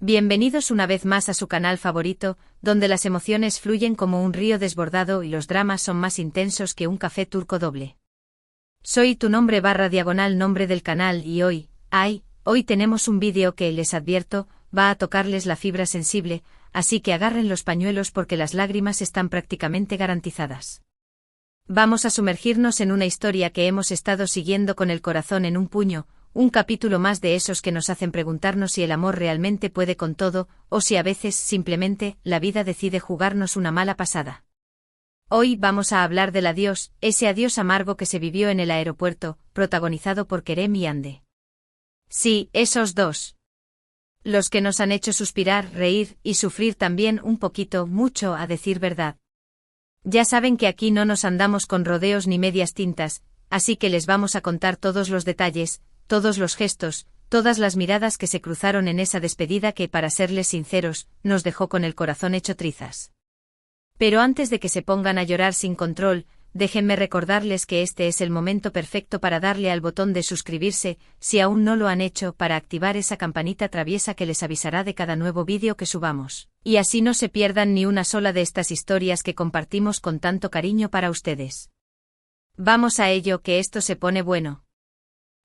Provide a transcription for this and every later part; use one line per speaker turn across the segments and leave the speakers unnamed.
Bienvenidos una vez más a su canal favorito, donde las emociones fluyen como un río desbordado y los dramas son más intensos que un café turco doble. Soy tu nombre / nombre del canal y hoy tenemos un vídeo que, les advierto, va a tocarles la fibra sensible, así que agarren los pañuelos porque las lágrimas están prácticamente garantizadas. Vamos a sumergirnos en una historia que hemos estado siguiendo con el corazón en un puño, un capítulo más de esos que nos hacen preguntarnos si el amor realmente puede con todo, o si a veces, simplemente, la vida decide jugarnos una mala pasada. Hoy vamos a hablar del adiós, ese adiós amargo que se vivió en el aeropuerto, protagonizado por Kerem y Hande. Sí, esos dos. Los que nos han hecho suspirar, reír y sufrir también un poquito, mucho a decir verdad. Ya saben que aquí no nos andamos con rodeos ni medias tintas, así que les vamos a contar todos los detalles, todos los gestos, todas las miradas que se cruzaron en esa despedida que, para serles sinceros, nos dejó con el corazón hecho trizas. Pero antes de que se pongan a llorar sin control, déjenme recordarles que este es el momento perfecto para darle al botón de suscribirse, si aún no lo han hecho, para activar esa campanita traviesa que les avisará de cada nuevo vídeo que subamos, y así no se pierdan ni una sola de estas historias que compartimos con tanto cariño para ustedes. Vamos a ello, que esto se pone bueno.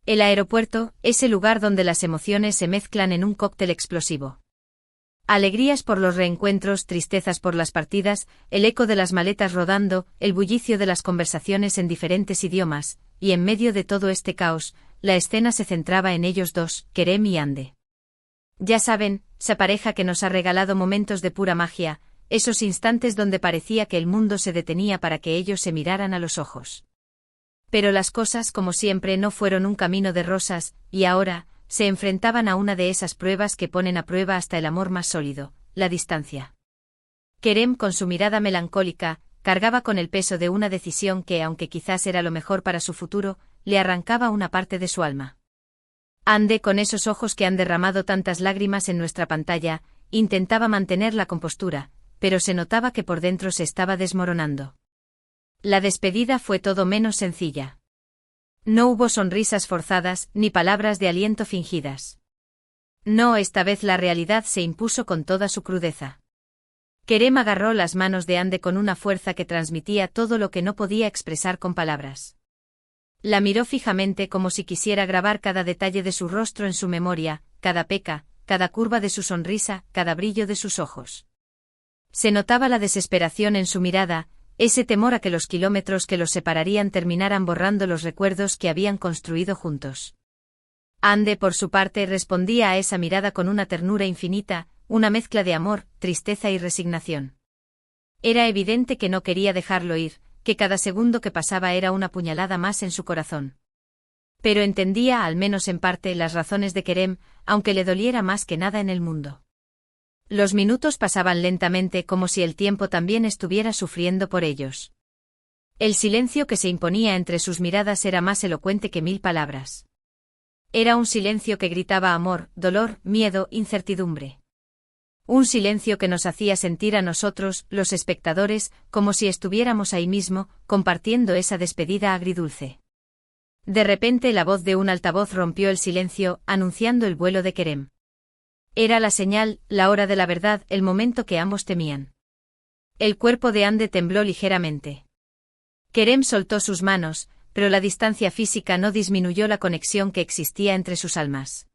El aeropuerto, ese lugar donde las emociones se mezclan en un cóctel explosivo. Alegrías por los reencuentros, tristezas por las partidas, el eco de las maletas rodando, el bullicio de las conversaciones en diferentes idiomas, y en medio de todo este caos, la escena se centraba en ellos dos, Kerem y Hande. Ya saben, esa pareja que nos ha regalado momentos de pura magia, esos instantes donde parecía que el mundo se detenía para que ellos se miraran a los ojos. Pero las cosas, como siempre, no fueron un camino de rosas, y ahora, se enfrentaban a una de esas pruebas que ponen a prueba hasta el amor más sólido, la distancia. Kerem, con su mirada melancólica, cargaba con el peso de una decisión que, aunque quizás era lo mejor para su futuro, le arrancaba una parte de su alma. Hande, con esos ojos que han derramado tantas lágrimas en nuestra pantalla, intentaba mantener la compostura, pero se notaba que por dentro se estaba desmoronando. La despedida fue todo menos sencilla. No hubo sonrisas forzadas, ni palabras de aliento fingidas. No, esta vez la realidad se impuso con toda su crudeza. Kerem agarró las manos de Hande con una fuerza que transmitía todo lo que no podía expresar con palabras. La miró fijamente como si quisiera grabar cada detalle de su rostro en su memoria, cada peca, cada curva de su sonrisa, cada brillo de sus ojos. Se notaba la desesperación en su mirada, ese temor a que los kilómetros que los separarían terminaran borrando los recuerdos que habían construido juntos. Hande, por su parte, respondía a esa mirada con una ternura infinita, una mezcla de amor, tristeza y resignación. Era evidente que no quería dejarlo ir, que cada segundo que pasaba era una puñalada más en su corazón. Pero entendía, al menos en parte, las razones de Kerem, aunque le doliera más que nada en el mundo. Los minutos pasaban lentamente, como si el tiempo también estuviera sufriendo por ellos. El silencio que se imponía entre sus miradas era más elocuente que 1000 palabras. Era un silencio que gritaba amor, dolor, miedo, incertidumbre. Un silencio que nos hacía sentir a nosotros, los espectadores, como si estuviéramos ahí mismo, compartiendo esa despedida agridulce. De repente la voz de un altavoz rompió el silencio, anunciando el vuelo de Kerem. Era la señal, la hora de la verdad, el momento que ambos temían. El cuerpo de Hande tembló ligeramente. Kerem soltó sus manos, pero la distancia física no disminuyó la conexión que existía entre sus almas.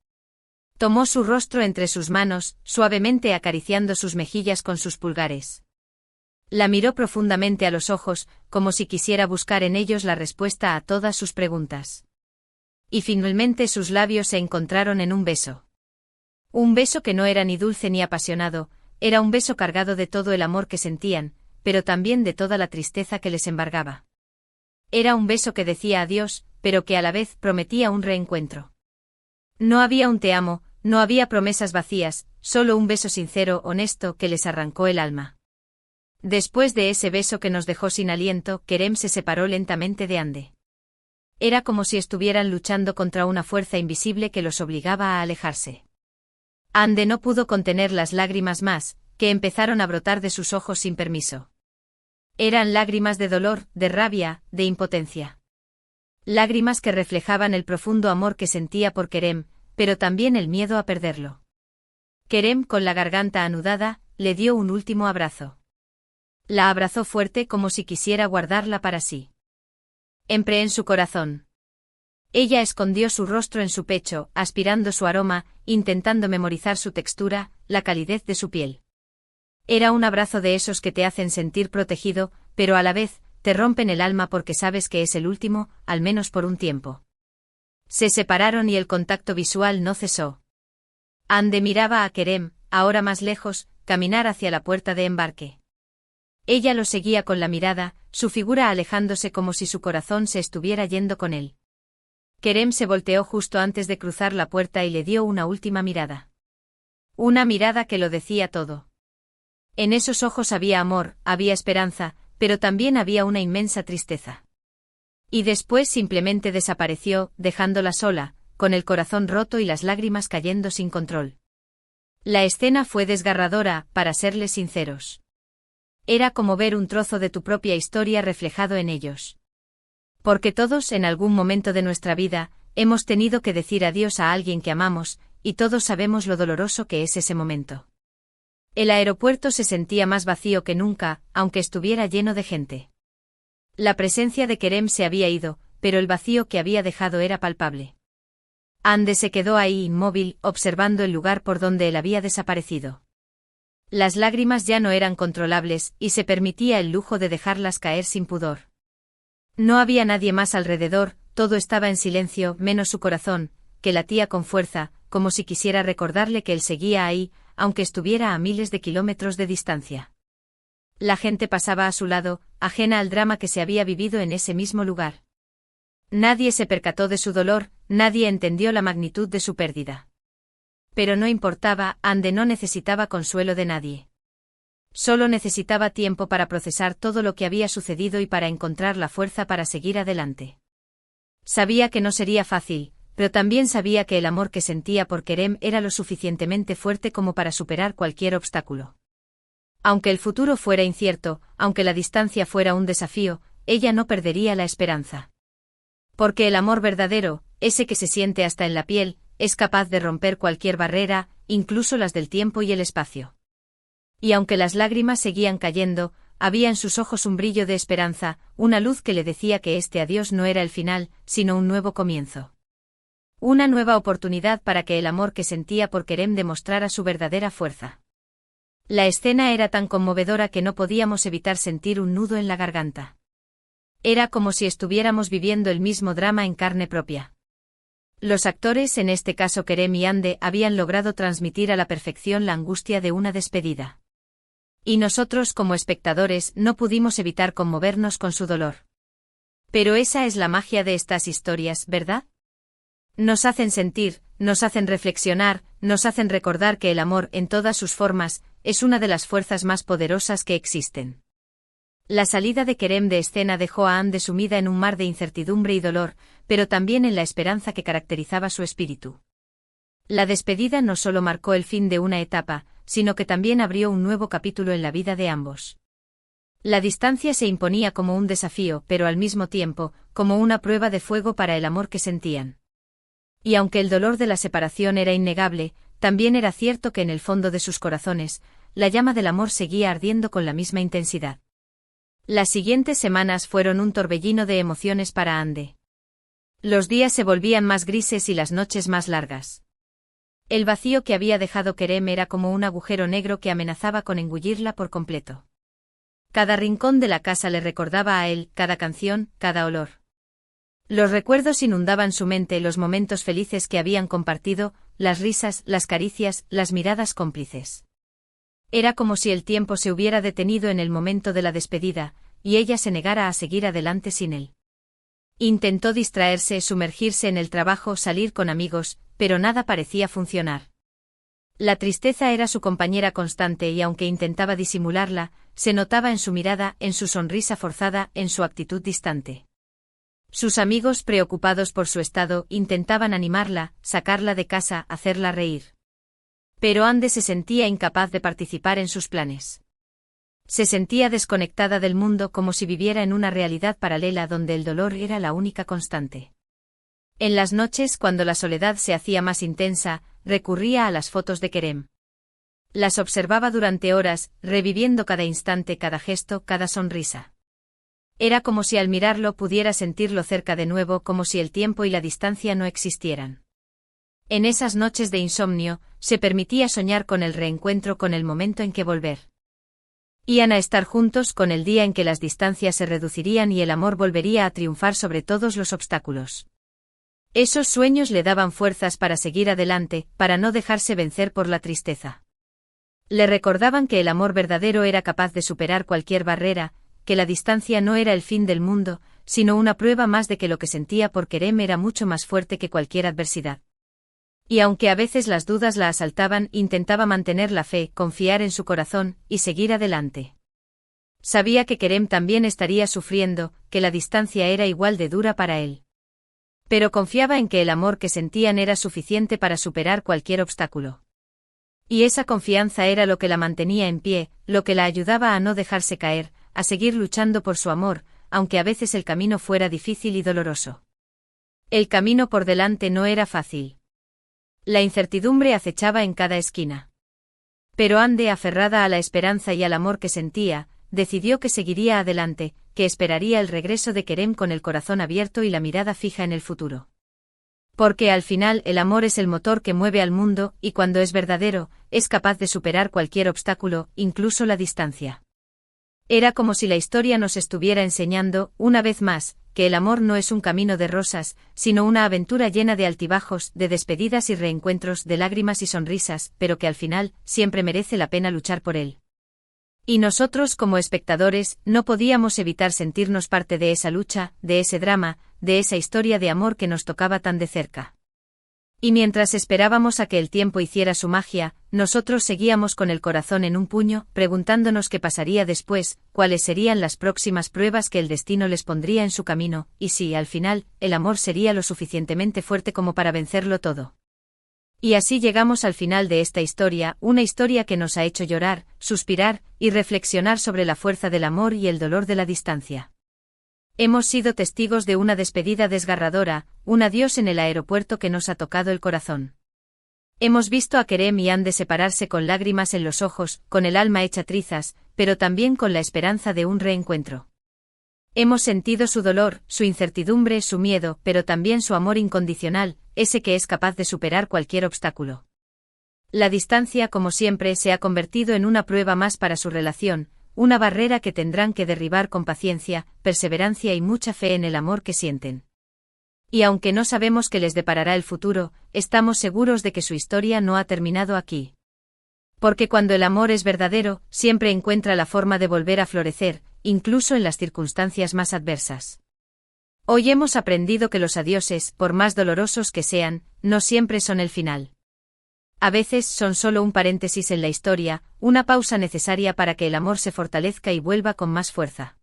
Tomó su rostro entre sus manos, suavemente acariciando sus mejillas con sus pulgares. La miró profundamente a los ojos, como si quisiera buscar en ellos la respuesta a todas sus preguntas. Y finalmente sus labios se encontraron en un beso. Un beso que no era ni dulce ni apasionado, era un beso cargado de todo el amor que sentían, pero también de toda la tristeza que les embargaba. Era un beso que decía adiós, pero que a la vez prometía un reencuentro. No había un te amo, no había promesas vacías, solo un beso sincero, honesto, que les arrancó el alma. Después de ese beso que nos dejó sin aliento, Kerem se separó lentamente de Hande. Era como si estuvieran luchando contra una fuerza invisible que los obligaba a alejarse. Hande no pudo contener las lágrimas más, que empezaron a brotar de sus ojos sin permiso. Eran lágrimas de dolor, de rabia, de impotencia. Lágrimas que reflejaban el profundo amor que sentía por Kerem, pero también el miedo a perderlo. Kerem, con la garganta anudada, le dio un último abrazo. La abrazó fuerte como si quisiera guardarla para sí. Entré en su corazón. Ella escondió su rostro en su pecho, aspirando su aroma, intentando memorizar su textura, la calidez de su piel. Era un abrazo de esos que te hacen sentir protegido, pero a la vez, te rompen el alma porque sabes que es el último, al menos por un tiempo. Se separaron y el contacto visual no cesó. Ande miraba a Kerem, ahora más lejos, caminar hacia la puerta de embarque. Ella lo seguía con la mirada, su figura alejándose como si su corazón se estuviera yendo con él. Kerem se volteó justo antes de cruzar la puerta y le dio una última mirada. Una mirada que lo decía todo. En esos ojos había amor, había esperanza, pero también había una inmensa tristeza. Y después simplemente desapareció, dejándola sola, con el corazón roto y las lágrimas cayendo sin control. La escena fue desgarradora, para serles sinceros. Era como ver un trozo de tu propia historia reflejado en ellos. Porque todos, en algún momento de nuestra vida, hemos tenido que decir adiós a alguien que amamos, y todos sabemos lo doloroso que es ese momento. El aeropuerto se sentía más vacío que nunca, aunque estuviera lleno de gente. La presencia de Kerem se había ido, pero el vacío que había dejado era palpable. Ande se quedó ahí inmóvil, observando el lugar por donde él había desaparecido. Las lágrimas ya no eran controlables, y se permitía el lujo de dejarlas caer sin pudor. No había nadie más alrededor, todo estaba en silencio, menos su corazón, que latía con fuerza, como si quisiera recordarle que él seguía ahí, aunque estuviera a miles de kilómetros de distancia. La gente pasaba a su lado, ajena al drama que se había vivido en ese mismo lugar. Nadie se percató de su dolor, nadie entendió la magnitud de su pérdida. Pero no importaba, Ande no necesitaba consuelo de nadie. Solo necesitaba tiempo para procesar todo lo que había sucedido y para encontrar la fuerza para seguir adelante. Sabía que no sería fácil, pero también sabía que el amor que sentía por Kerem era lo suficientemente fuerte como para superar cualquier obstáculo. Aunque el futuro fuera incierto, aunque la distancia fuera un desafío, ella no perdería la esperanza. Porque el amor verdadero, ese que se siente hasta en la piel, es capaz de romper cualquier barrera, incluso las del tiempo y el espacio. Y aunque las lágrimas seguían cayendo, había en sus ojos un brillo de esperanza, una luz que le decía que este adiós no era el final, sino un nuevo comienzo. Una nueva oportunidad para que el amor que sentía por Kerem demostrara su verdadera fuerza. La escena era tan conmovedora que no podíamos evitar sentir un nudo en la garganta. Era como si estuviéramos viviendo el mismo drama en carne propia. Los actores, en este caso Kerem y Ande, habían logrado transmitir a la perfección la angustia de una despedida. Y nosotros como espectadores no pudimos evitar conmovernos con su dolor. Pero esa es la magia de estas historias, ¿verdad? Nos hacen sentir, nos hacen reflexionar, nos hacen recordar que el amor, en todas sus formas, es una de las fuerzas más poderosas que existen. La salida de Kerem de escena dejó a Ande sumida en un mar de incertidumbre y dolor, pero también en la esperanza que caracterizaba su espíritu. La despedida no solo marcó el fin de una etapa, sino que también abrió un nuevo capítulo en la vida de ambos. La distancia se imponía como un desafío, pero al mismo tiempo, como una prueba de fuego para el amor que sentían. Y aunque el dolor de la separación era innegable, también era cierto que en el fondo de sus corazones, la llama del amor seguía ardiendo con la misma intensidad. Las siguientes semanas fueron un torbellino de emociones para Ande. Los días se volvían más grises y las noches más largas. El vacío que había dejado Kerem era como un agujero negro que amenazaba con engullirla por completo. Cada rincón de la casa le recordaba a él, cada canción, cada olor. Los recuerdos inundaban su mente, los momentos felices que habían compartido, las risas, las caricias, las miradas cómplices. Era como si el tiempo se hubiera detenido en el momento de la despedida, y ella se negara a seguir adelante sin él. Intentó distraerse, sumergirse en el trabajo, salir con amigos, pero nada parecía funcionar. La tristeza era su compañera constante y aunque intentaba disimularla, se notaba en su mirada, en su sonrisa forzada, en su actitud distante. Sus amigos, preocupados por su estado, intentaban animarla, sacarla de casa, hacerla reír. Pero Ande se sentía incapaz de participar en sus planes. Se sentía desconectada del mundo como si viviera en una realidad paralela donde el dolor era la única constante. En las noches, cuando la soledad se hacía más intensa, recurría a las fotos de Kerem. Las observaba durante horas, reviviendo cada instante, cada gesto, cada sonrisa. Era como si al mirarlo pudiera sentirlo cerca de nuevo, como si el tiempo y la distancia no existieran. En esas noches de insomnio, se permitía soñar con el reencuentro, con el momento en que volver. Iban a estar juntos, con el día en que las distancias se reducirían y el amor volvería a triunfar sobre todos los obstáculos. Esos sueños le daban fuerzas para seguir adelante, para no dejarse vencer por la tristeza. Le recordaban que el amor verdadero era capaz de superar cualquier barrera, que la distancia no era el fin del mundo, sino una prueba más de que lo que sentía por Kerem era mucho más fuerte que cualquier adversidad. Y aunque a veces las dudas la asaltaban, intentaba mantener la fe, confiar en su corazón, y seguir adelante. Sabía que Kerem también estaría sufriendo, que la distancia era igual de dura para él. Pero confiaba en que el amor que sentían era suficiente para superar cualquier obstáculo. Y esa confianza era lo que la mantenía en pie, lo que la ayudaba a no dejarse caer, a seguir luchando por su amor, aunque a veces el camino fuera difícil y doloroso. El camino por delante no era fácil. La incertidumbre acechaba en cada esquina. Pero Ande, aferrada a la esperanza y al amor que sentía, decidió que seguiría adelante, que esperaría el regreso de Kerem con el corazón abierto y la mirada fija en el futuro. Porque al final el amor es el motor que mueve al mundo, y cuando es verdadero, es capaz de superar cualquier obstáculo, incluso la distancia. Era como si la historia nos estuviera enseñando, una vez más, que el amor no es un camino de rosas, sino una aventura llena de altibajos, de despedidas y reencuentros, de lágrimas y sonrisas, pero que al final, siempre merece la pena luchar por él. Y nosotros, como espectadores, no podíamos evitar sentirnos parte de esa lucha, de ese drama, de esa historia de amor que nos tocaba tan de cerca. Y mientras esperábamos a que el tiempo hiciera su magia, nosotros seguíamos con el corazón en un puño, preguntándonos qué pasaría después, cuáles serían las próximas pruebas que el destino les pondría en su camino, y si, al final, el amor sería lo suficientemente fuerte como para vencerlo todo. Y así llegamos al final de esta historia, una historia que nos ha hecho llorar, suspirar, y reflexionar sobre la fuerza del amor y el dolor de la distancia. Hemos sido testigos de una despedida desgarradora, un adiós en el aeropuerto que nos ha tocado el corazón. Hemos visto a Kerem y Ande separarse con lágrimas en los ojos, con el alma hecha trizas, pero también con la esperanza de un reencuentro. Hemos sentido su dolor, su incertidumbre, su miedo, pero también su amor incondicional, ese que es capaz de superar cualquier obstáculo. La distancia, como siempre, se ha convertido en una prueba más para su relación, una barrera que tendrán que derribar con paciencia, perseverancia y mucha fe en el amor que sienten. Y aunque no sabemos qué les deparará el futuro, estamos seguros de que su historia no ha terminado aquí. Porque cuando el amor es verdadero, siempre encuentra la forma de volver a florecer, incluso en las circunstancias más adversas. Hoy hemos aprendido que los adioses, por más dolorosos que sean, no siempre son el final. A veces son solo un paréntesis en la historia, una pausa necesaria para que el amor se fortalezca y vuelva con más fuerza.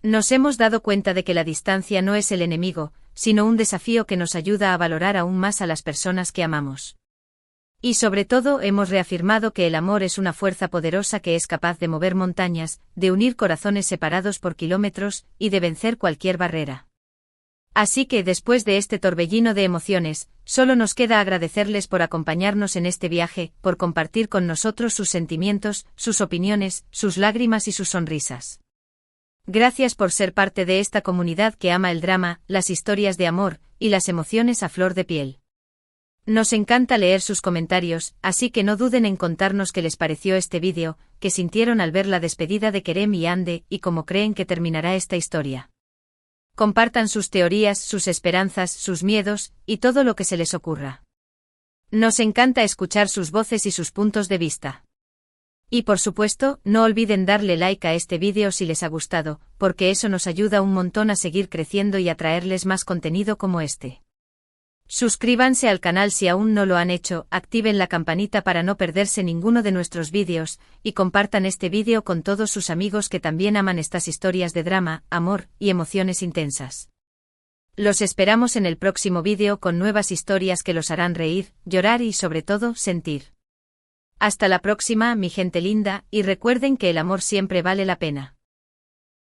Nos hemos dado cuenta de que la distancia no es el enemigo, sino un desafío que nos ayuda a valorar aún más a las personas que amamos. Y sobre todo hemos reafirmado que el amor es una fuerza poderosa que es capaz de mover montañas, de unir corazones separados por kilómetros, y de vencer cualquier barrera. Así que después de este torbellino de emociones, solo nos queda agradecerles por acompañarnos en este viaje, por compartir con nosotros sus sentimientos, sus opiniones, sus lágrimas y sus sonrisas. Gracias por ser parte de esta comunidad que ama el drama, las historias de amor, y las emociones a flor de piel. Nos encanta leer sus comentarios, así que no duden en contarnos qué les pareció este vídeo, qué sintieron al ver la despedida de Kerem y Ande, y cómo creen que terminará esta historia. Compartan sus teorías, sus esperanzas, sus miedos, y todo lo que se les ocurra. Nos encanta escuchar sus voces y sus puntos de vista. Y por supuesto, no olviden darle like a este vídeo si les ha gustado, porque eso nos ayuda un montón a seguir creciendo y a traerles más contenido como este. Suscríbanse al canal si aún no lo han hecho, activen la campanita para no perderse ninguno de nuestros vídeos, y compartan este vídeo con todos sus amigos que también aman estas historias de drama, amor y emociones intensas. Los esperamos en el próximo vídeo con nuevas historias que los harán reír, llorar y sobre todo, sentir. Hasta la próxima, mi gente linda, y recuerden que el amor siempre vale la pena.